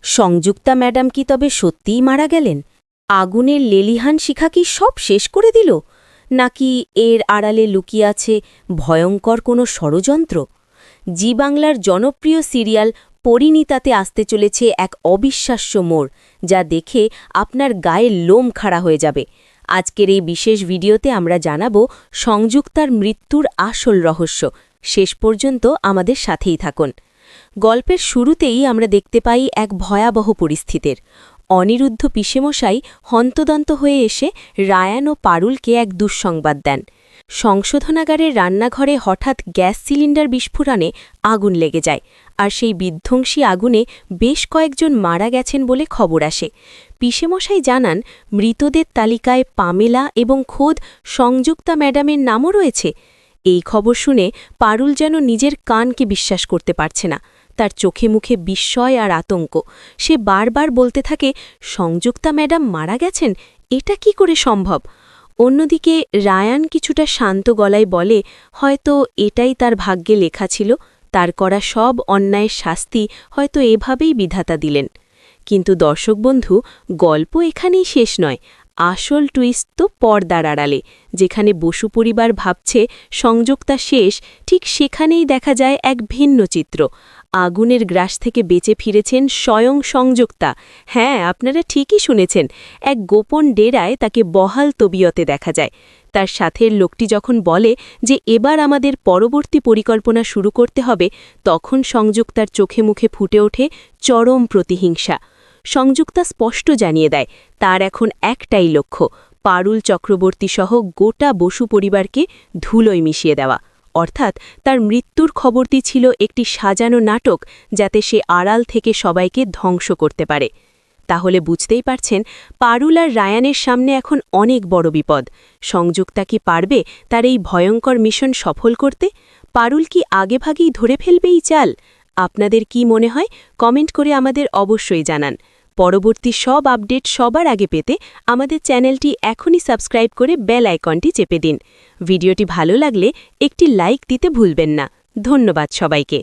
Sanjukta madam কি তবে সত্যিই মারা গেলেন? আগুনের লেলিহান শিখা কি সব শেষ করে দিল, নাকি এর আড়ালে লুকিয়ে আছে ভয়ঙ্কর কোনো ষড়যন্ত্র? জি বাংলার জনপ্রিয় সিরিয়াল পরিণীতাতে আসতে চলেছে এক অবিশ্বাস্য মোড়, যা দেখে আপনার গায়ের লোম খাড়া হয়ে যাবে। আজকের এই বিশেষ ভিডিওতে আমরা জানাব সংযুক্তার মৃত্যুর আসল রহস্য। শেষ পর্যন্ত আমাদের সাথেই থাকুন। গল্পের শুরুতেই আমরা দেখতে পাই এক ভয়াবহ পরিস্থিতির। অনিরুদ্ধ পিসেমশাই হন্তদন্ত হয়ে এসে রায়ান ও পারুলকে এক দুঃসংবাদ দেন। সংশোধনাগারের রান্নাঘরে হঠাৎ গ্যাস সিলিন্ডার বিস্ফোরণে আগুন লেগে যায়, আর সেই বিধ্বংসী আগুনে বেশ কয়েকজন মারা গেছেন বলে খবর আসে। পিসেমশাই জানান, মৃতদের তালিকায় পামেলা এবং খোদ সংযুক্তা ম্যাডামের নামও রয়েছে। এই খবর শুনে পারুল যেন নিজের কানকে বিশ্বাস করতে পারছে না। তার চোখে মুখে বিস্ময় আর আতঙ্ক। সে বারবার বলতে থাকে, সংযুক্তা ম্যাডাম মারা গেছেন, এটা কি করে সম্ভব? অন্যদিকে রায়ান কিছুটা শান্ত গলায় বলে, হয়তো এটাই তার ভাগ্যে লেখা ছিল, তার করা সব অন্যায়ের শাস্তি হয়তো এভাবেই বিধাতা দিলেন। কিন্তু দর্শক বন্ধু, গল্প এখানেই শেষ নয়। আসল টুইস্ট তো পর্দার আড়ালে। যেখানে বসু পরিবার ভাবছে সংযুক্তা শেষ, ঠিক সেখানেই দেখা যায় এক ভিন্ন চিত্র। আগুনের গ্রাস থেকে বেঁচে ফিরেছেন স্বয়ং সংযুক্তা। হ্যাঁ, আপনারা ঠিকই শুনেছেন, এক গোপন ডেরায় তাকে বহাল তবিয়তে দেখা যায়। তার সাথের লোকটি যখন বলে যে এবার আমাদের পরবর্তী পরিকল্পনা শুরু করতে হবে, তখন সংযুক্তার চোখে মুখে ফুটে ওঠে চরম প্রতিহিংসা। সংযুক্তা স্পষ্ট জানিয়ে দেয়, তার এখন একটাই লক্ষ্য, পারুল চক্রবর্তীসহ গোটা বসু পরিবারকে ধুলোয় মিশিয়ে দেওয়া। অর্থাৎ তার মৃত্যুর খবরটি ছিল একটি সাজানো নাটক, যাতে সে আড়াল থেকে সবাইকে ধ্বংস করতে পারে। তাহলে বুঝতেই পারছেন, পারুল আর রায়ানের সামনে এখন অনেক বড় বিপদ। সংযুক্তা কি পারবে তার এই ভয়ঙ্কর মিশন সফল করতে? পারুল কি আগেভাগেই ধরে ফেলবে এই চাল? আপনাদের কি মনে হয়, কমেন্ট করে আমাদের অবশ্যই জানান। পরবর্তী সব আপডেট সবার আগে পেতে আমাদের চ্যানেলটি এখনই সাবস্ক্রাইব করে বেল আইকনটি চেপে দিন। ভিডিওটি ভালো লাগলে একটি লাইক দিতে ভুলবেন না। ধন্যবাদ সবাইকে।